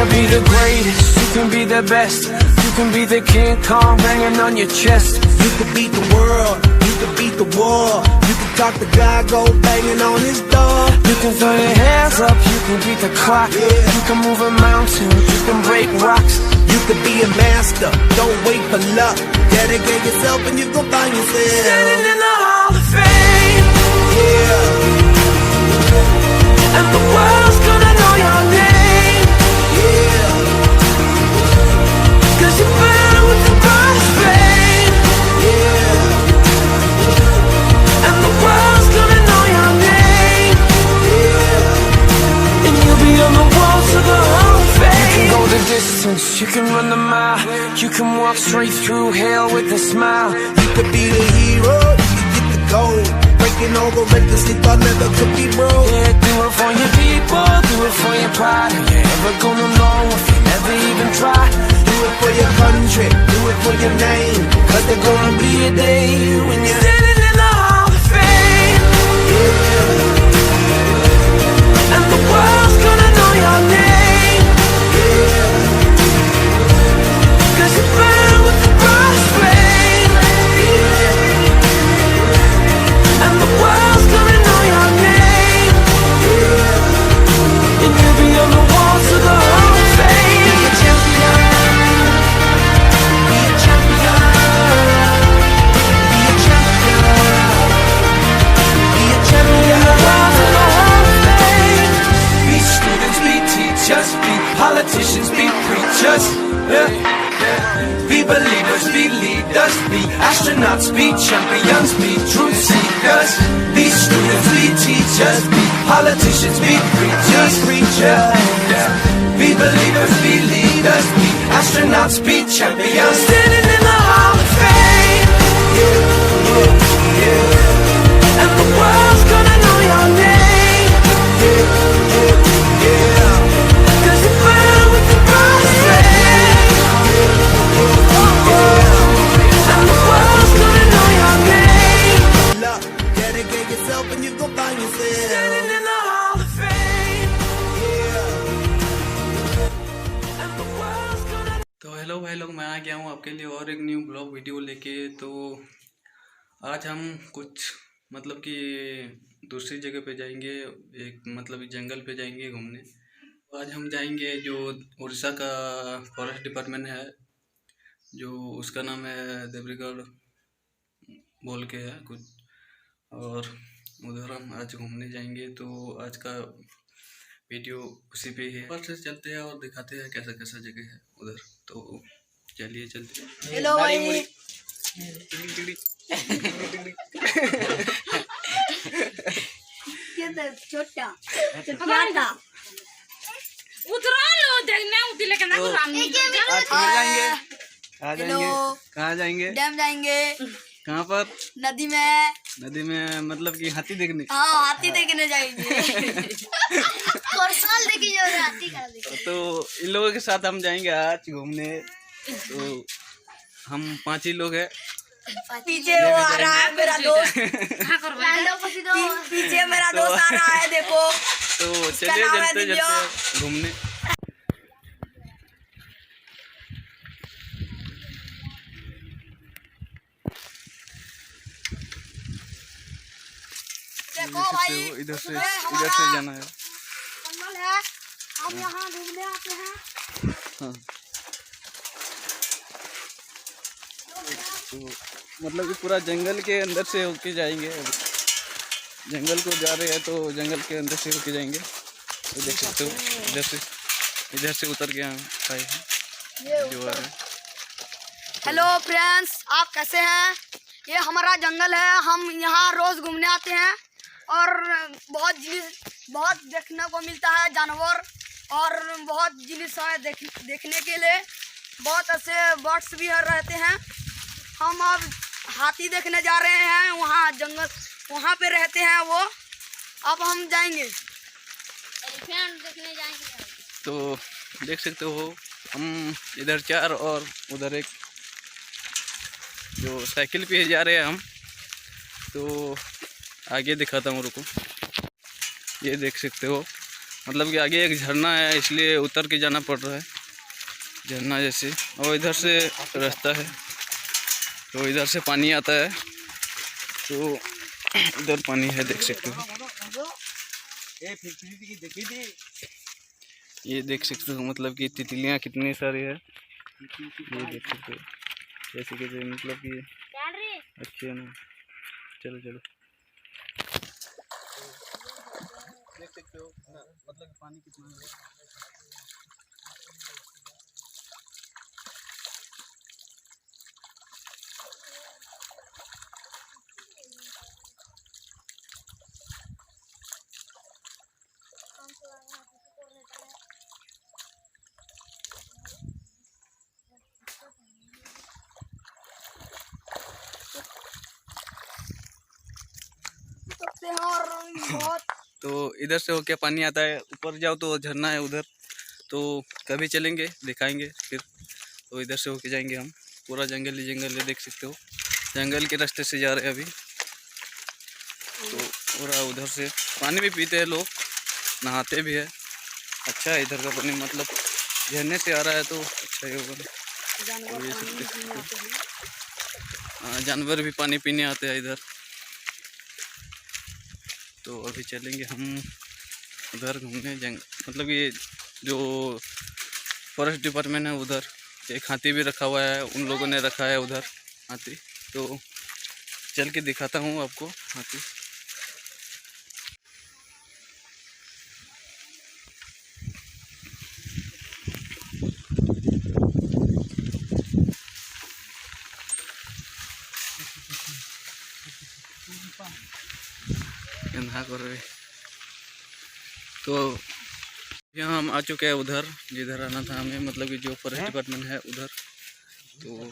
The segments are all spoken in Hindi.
wanna be the greatest, you can be the best. You can be the King Kong banging on your chest. You could beat the world, you could beat the war. You can talk to God, go banging on his door. You can throw your hands up, you can beat the clock. You can move a mountain, you can break rocks. You could be a master, don't wait for luck. Dedicate yourself and you gon' find yourself Standing in the Hall of Fame. Yeah. And the world's gonna know your name. Yeah. 'Cause you burn with the brightest flame. Yeah. And the world's gonna know your name. Yeah. And you'll be on the walls of the Hall of Fame. You can go the distance, you can run the mile. You can walk straight through hell with a smile. You could be the hero, you could get the gold. Breaking all the records they thought never could be broke. Yeah, do it for your people, do it for your pride. And you're never gonna know if you never even try. Do it for your country, do it for your name. 'Cause there's gonna be a day when you're standing in the Hall of Fame. yeah. And the world's gonna know your name. Yeah. 'Cause you burn with the brightest flame. And the world's gonna know your name. And you'll be on the walls of the Hall of Fame. Be a champion. Be a champion. Be a champion. Be a champion. The walls of the Hall of Fame. Be students, be teachers, be politicians, be preachers. Yeah. Be believers, be leaders, be astronauts, be champions, be truth seekers. Be students, be teachers, be politicians, be preachers, yeah. Be believers, be leaders, be astronauts, be champions. Standing in the Hall of Fame. And the world's gonna know your name. 'Cause you burn with the brightest flame. And the world's gonna know your name. Look, dedicate yourself and you gon' find yourself. Standing in the Hall of Fame. And the world's gonna. तो हेलो भाई लोग, मैं आ गया हूँ आपके लिए और एक न्यू ब्लॉग वीडियो लेके। तो आज हम कुछ मतलब कि दूसरी जगह पे जाएंगे, एक मतलब जंगल पे जाएंगे घूमने। तो आज हम जाएंगे जो उड़ीसा का फॉरेस्ट डिपार्टमेंट है, जो उसका नाम है देवरीगढ़ बोल के है कुछ, और उधर हम आज घूमने जाएंगे। तो आज का वीडियो उसी पे ही है। ऊपर से चलते हैं और दिखाते हैं कैसा कैसा जगह है उधर। तो चलिए चलते हैं। हेलो भाई। छोटा उतरा लो देखने उतरे लेकिन ना कहाँ जाएंगे? कहाँ जाएंगे? डैम जाएंगे। कहाँ पर? नदी में। नदी में मतलब कि हाथी देखने? हाँ, हाथी देखने जाएंगे। पर्सनल देखिए हाथी का देखिए। तो इन लोगों के साथ हम जाएंगे आज घूमने। तो हम 5 ही लोग हैं। पीछे वो आ रहा है मेरा दोस्त। पीछे मेरा दोस्त आ रहा है, देखो। तो चलिए चलते चलते घूमने। देखो भाई, इधर से जाना है। जंगल है, हम यहाँ घूमने आते हैं। हाँ। तो मतलब कि पूरा जंगल के अंदर से होके जाएंगे। जंगल को जा रहे हैं तो जंगल के अंदर से होके जाएंगे। तो देख सकते हो इधर से उतर के आए हैं जो आ रहे हैं। हेलो फ्रेंड्स, आप कैसे हैं? ये हमारा जंगल है, हम यहाँ रोज घूमने आते हैं और बहुत देखने को मिलता है जानवर और बहुत जिनिस है देखने के लिए। बहुत ऐसे बर्ड्स भी रहते हैं। हम अब हाथी देखने जा रहे हैं, वहाँ जंगल वहाँ पे रहते हैं वो। अब हम जाएंगे एलिफेंट देखने जाएंगे। तो देख सकते हो हम इधर 4 और उधर एक जो साइकिल पे जा रहे हैं हम। तो आगे दिखाता हूँ, रुको। ये देख सकते हो मतलब कि आगे एक झरना है, इसलिए उतर के जाना पड़ रहा है झरना जैसे। और इधर से रास्ता है, तो इधर से पानी आता है, तो इधर पानी है, देख सकते हो। ये देख सकते हो मतलब कि तितलियाँ कितनी सारी है, ये देख सकते हो कैसे कैसे, मतलब कि अच्छे है ना। चलो चलो, देख सकते हो मतलब पानी कितना है। सकते हैं और बहुत तो इधर से होके पानी आता है, ऊपर जाओ तो झरना है उधर, तो कभी चलेंगे दिखाएंगे फिर। तो इधर से होके जाएंगे हम, पूरा जंगल ही जंगल है, देख सकते हो जंगल के रास्ते से जा रहे हैं अभी। तो पूरा उधर से पानी भी पीते हैं लोग, नहाते भी है। अच्छा है इधर का पानी, मतलब झरने से आ रहा है तो अच्छा ही होगा। जानवर ये सब पानी देख पीने सकते आते हैं। हाँ, जानवर भी पानी पीने आते हैं इधर। तो अभी चलेंगे हम उधर घूमने, मतलब ये जो फॉरेस्ट डिपार्टमेंट है उधर एक हाथी भी रखा हुआ है, उन लोगों ने रखा है उधर हाथी। तो चल के दिखाता हूँ आपको हाथी। यहाँ कर रहे, तो यहाँ हम आ चुके हैं उधर जिधर आना था हमें, मतलब कि जो फॉरेस्ट डिपार्टमेंट है उधर। तो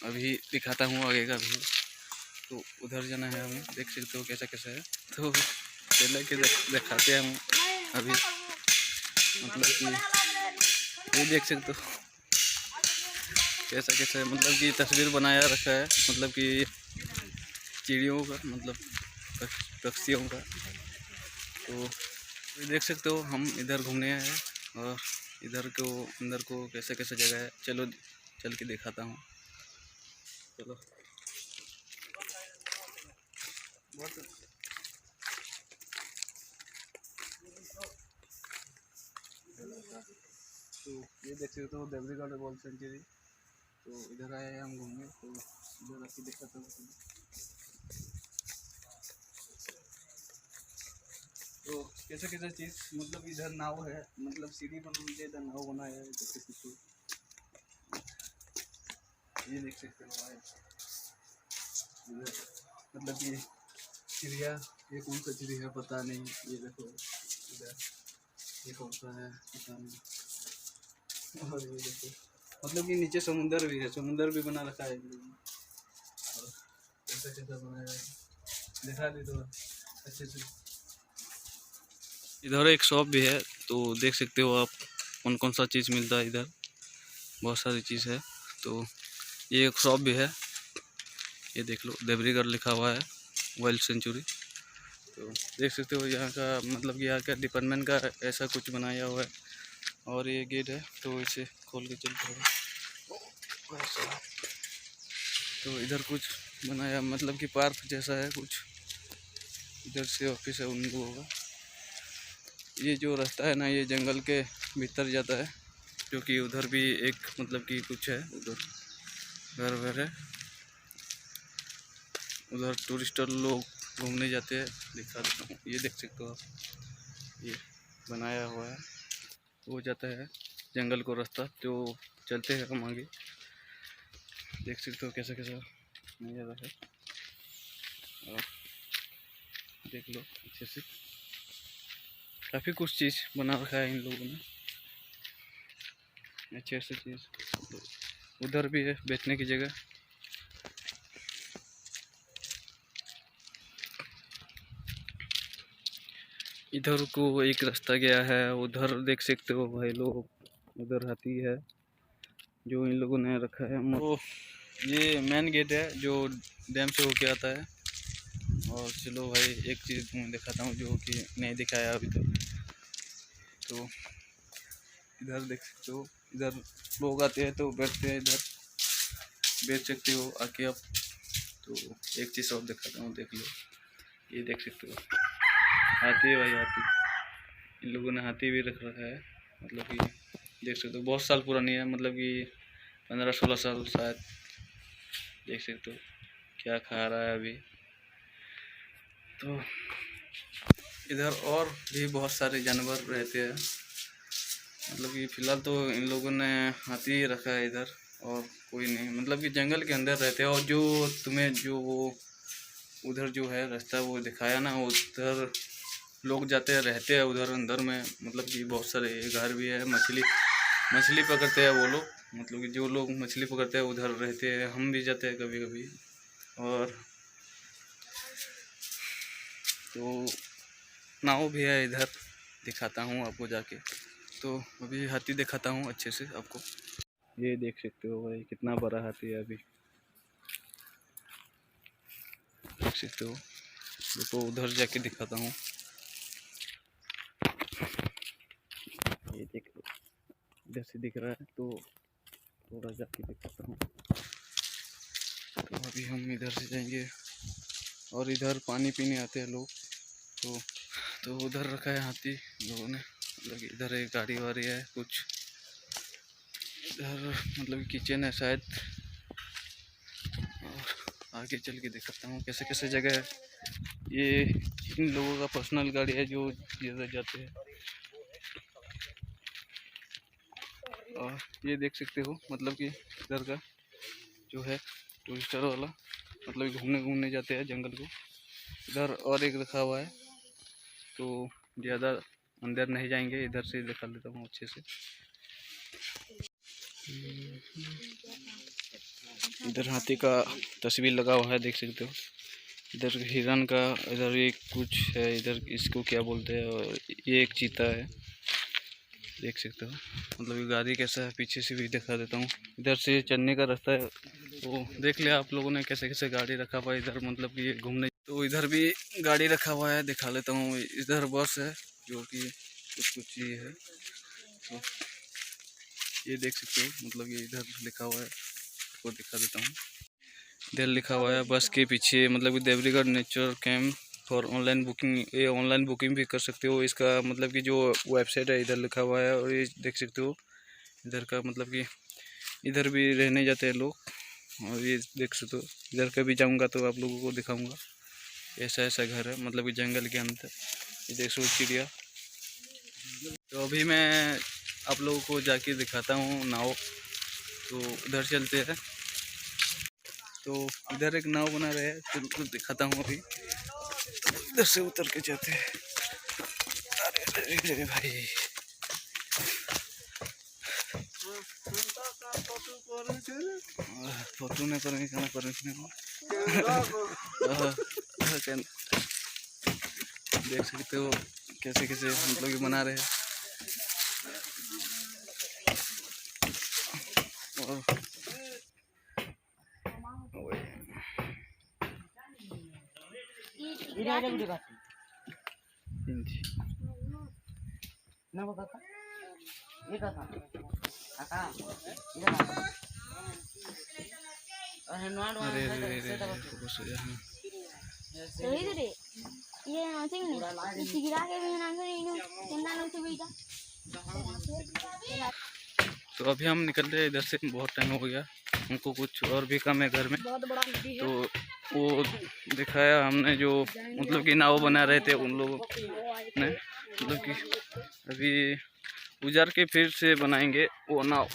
अभी दिखाता हूँ आगे का भी, तो उधर जाना है हमें, देख सकते हो कैसा कैसा है। तो चले के दिखाते हैं हम अभी, मतलब कि ये देख सकते हो कैसा कैसा है, मतलब कि तस्वीर बनाया रखा है, मतलब कि चिड़ियों का, मतलब पक्षियों का। तो ये देख सकते हो हम इधर घूमने आए हैं, और इधर को अंदर को कैसा कैसा जगह है, चलो चल के दिखाता हूँ। चलो तो ये देख सकते हो देवरीगढ़ बर्ड सेंचुरी। तो इधर आए हैं हम घूमने, तो इधर आके दिखाता हूँ। तो कैसा कैसा चीज़, मतलब इधर नाव है, मतलब सीढ़ी बना के इधर नाव बनाया है, जैसे कुछ ये देख सकते हो आए इधर, मतलब कि चिड़िया, ये कौन सा चिड़िया है पता नहीं, ये देखो इधर ये कौन सा है पता नहीं। और ये देखो मतलब कि नीचे समुंदर भी है, समुंदर भी बना रखा है इन लोगों ने। और कैसा कैसा बनाया है दिखा दी तो अच्छे से। इधर एक शॉप भी है, तो देख सकते हो आप कौन कौन सा चीज़ मिलता है इधर, बहुत सारी चीज़ है। तो ये एक शॉप भी है, ये देख लो देवरीगढ़ लिखा हुआ है वाइल्ड सेंचुरी। तो देख सकते हो यहाँ का, मतलब कि यहाँ का डिपार्टमेंट का ऐसा कुछ बनाया हुआ है। और ये गेट है, तो इसे खोल के चलते हैं। तो इधर कुछ बनाया, मतलब कि पार्क जैसा है कुछ, इधर से ऑफिस है उन लोगों का। ये जो रास्ता है ना, ये जंगल के भीतर जाता है, क्योंकि उधर भी एक मतलब कि कुछ है, उधर घर वर है, उधर टूरिस्टर लोग घूमने जाते हैं। दिखा देता हूँ, ये देख सकते हो आप, ये बनाया हुआ है, वो जाता है जंगल को रास्ता, जो चलते हैं हम आगे। देख सकते हो कैसा कैसा नज़ारा है, और देख लो अच्छे से, काफ़ी कुछ चीज़ बना रखा है इन लोगों ने, अच्छे से चीज़। तो उधर भी है बैठने की जगह। इधर को एक रास्ता गया है, उधर देख सकते हो भाई लोग, उधर हाथी है जो इन लोगों ने रखा है। तो ये मेन गेट है जो डैम से होके आता है। और चलो भाई एक चीज़ मैं दिखाता हूँ जो कि नहीं दिखाया अभी तक। तो इधर देख सकते हो, इधर लोग आते हैं तो बैठते हैं, इधर बैठ सकते हो आके आप। तो एक चीज़ और दिखाता हूँ, देख लो, ये देख सकते हो हाथी है भाई, हाथी। इन लोगों ने हाथी भी रख रखा है, मतलब कि देख सकते हो बहुत साल पुरानी है, मतलब कि 15-16 साल शायद। देख सकते हो क्या खा रहा है अभी। तो इधर और भी बहुत सारे जानवर रहते हैं, मतलब कि फ़िलहाल तो इन लोगों ने हाथी रखा है इधर, और कोई नहीं, मतलब कि जंगल के अंदर रहते हैं। और जो तुम्हें जो वो उधर जो है रास्ता वो दिखाया ना, उधर लोग जाते हैं, रहते हैं उधर अंदर में, मतलब कि बहुत सारे घर भी है। मछली पकड़ते हैं वो लोग, मतलब कि जो लोग मछली पकड़ते हैं उधर रहते हैं। हम भी जाते हैं कभी कभी। और तो नाव भी है इधर, दिखाता हूँ आपको जाके। तो अभी हाथी दिखाता हूँ अच्छे से आपको। ये देख सकते हो भाई कितना बड़ा हाथी है अभी, देख सकते हो। तो उधर जाके दिखाता हूँ, ये देख लो, इधर से दिख रहा है, तो थोड़ा जाके दिखाता हूँ। तो अभी हम इधर से जाएंगे, और इधर पानी पीने आते हैं लोग। तो उधर रखा है हाथी लोगों ने, मतलब कि इधर एक गाड़ी वाड़ी है कुछ, इधर मतलब किचन है शायद। और आगे चल के दिखाता हूँ कैसे कैसे जगह है। ये इन लोगों का पर्सनल गाड़ी है जो इधर जाते हैं। और ये देख सकते हो, मतलब कि इधर का जो है टूरिस्टर वाला, मतलब घूमने जाते हैं जंगल को। इधर और एक रखा हुआ है, तो ज़्यादा अंदर नहीं जाएंगे, इधर से दिखा देता हूँ अच्छे से। इधर हाथी का तस्वीर लगा हुआ है, देख सकते हो। इधर हिरन का, इधर एक कुछ है, इधर इसको क्या बोलते हैं, और ये एक चीता है, देख सकते हो। मतलब ये गाड़ी कैसा है, पीछे से भी दिखा देता हूँ। इधर से चलने का रास्ता है, वो देख लिया आप लोगों ने कैसे कैसे गाड़ी रखा हुआ है इधर, मतलब कि घूमने। तो इधर भी गाड़ी रखा हुआ है, दिखा लेता हूँ। इधर बस है जो कि कुछ ये है, तो ये देख सकते हो, मतलब ये इधर लिखा हुआ है, वो दिखा देता हूँ। इधर लिखा हुआ है बस के पीछे, मतलब कि Devrigarh nature camp for online booking. ये ऑनलाइन बुकिंग भी कर सकते हो, इसका मतलब कि जो वेबसाइट है इधर लिखा हुआ है। और ये देख सकते हो इधर का, मतलब कि इधर भी रहने जाते हैं लोग। और ये देख सकते हो, इधर कभी जाऊंगा तो आप लोगों को दिखाऊंगा। ऐसा घर है, मतलब कि जंगल के अंदर। ये देख सकते चिड़िया। तो अभी मैं आप लोगों को जाके दिखाता हूँ नाव। तो उधर चलते हैं, तो इधर एक नाव बना रहे हैं, तो दिखाता हूँ अभी। तो इधर से उतर के जाते हैं। अरे भाई, फोटो नहीं करेंगे, क्या करेंगे। देख सकते हो कैसे कैसे मतलब कि बना रहे हैं। और तो अभी हम निकल रहे हैं इधर से, बहुत टाइम हो गया हमको, कुछ और भी काम है घर में। बहुत बड़ा नदी है। तो वो दिखाया हमने, जो मतलब कि नाव बना रहे थे उन लोगों ने, मतलब कि अभी उजार के फिर से बनाएंगे वो नाव।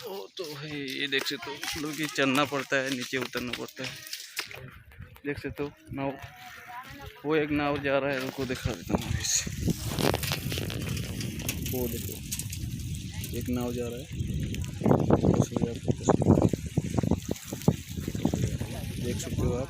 तो भाई ये देख सकते हो, मतलब कि चलना पड़ता है, नीचे उतरना पड़ता है। देख सकते हो नाव, वो एक नाव जा रहा है, उनको दिखा देता हूँ इसे। वो देखो एक नाव जा रहा है, देख सकते हो आप।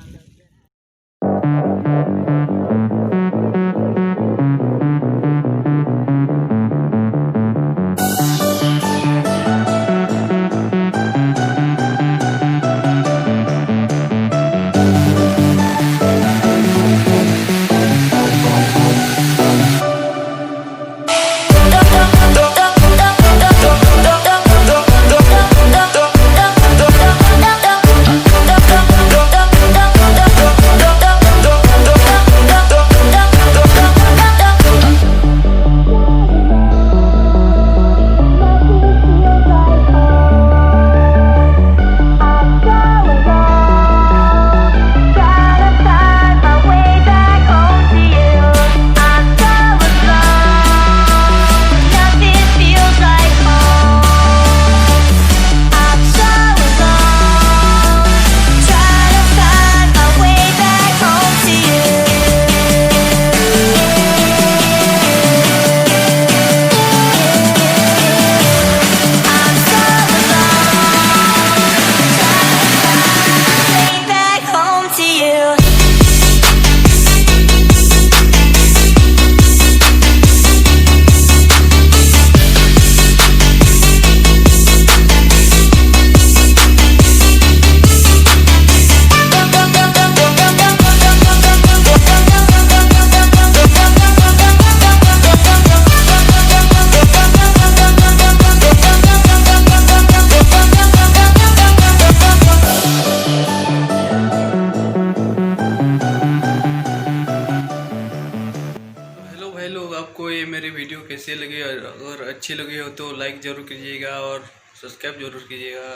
कैसे लगे, अगर अच्छी लगी हो तो लाइक ज़रूर कीजिएगा और सब्सक्राइब जरूर कीजिएगा।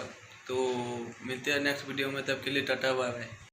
तो मिलते हैं नेक्स्ट वीडियो में, तब के लिए टाटा बाय बाय।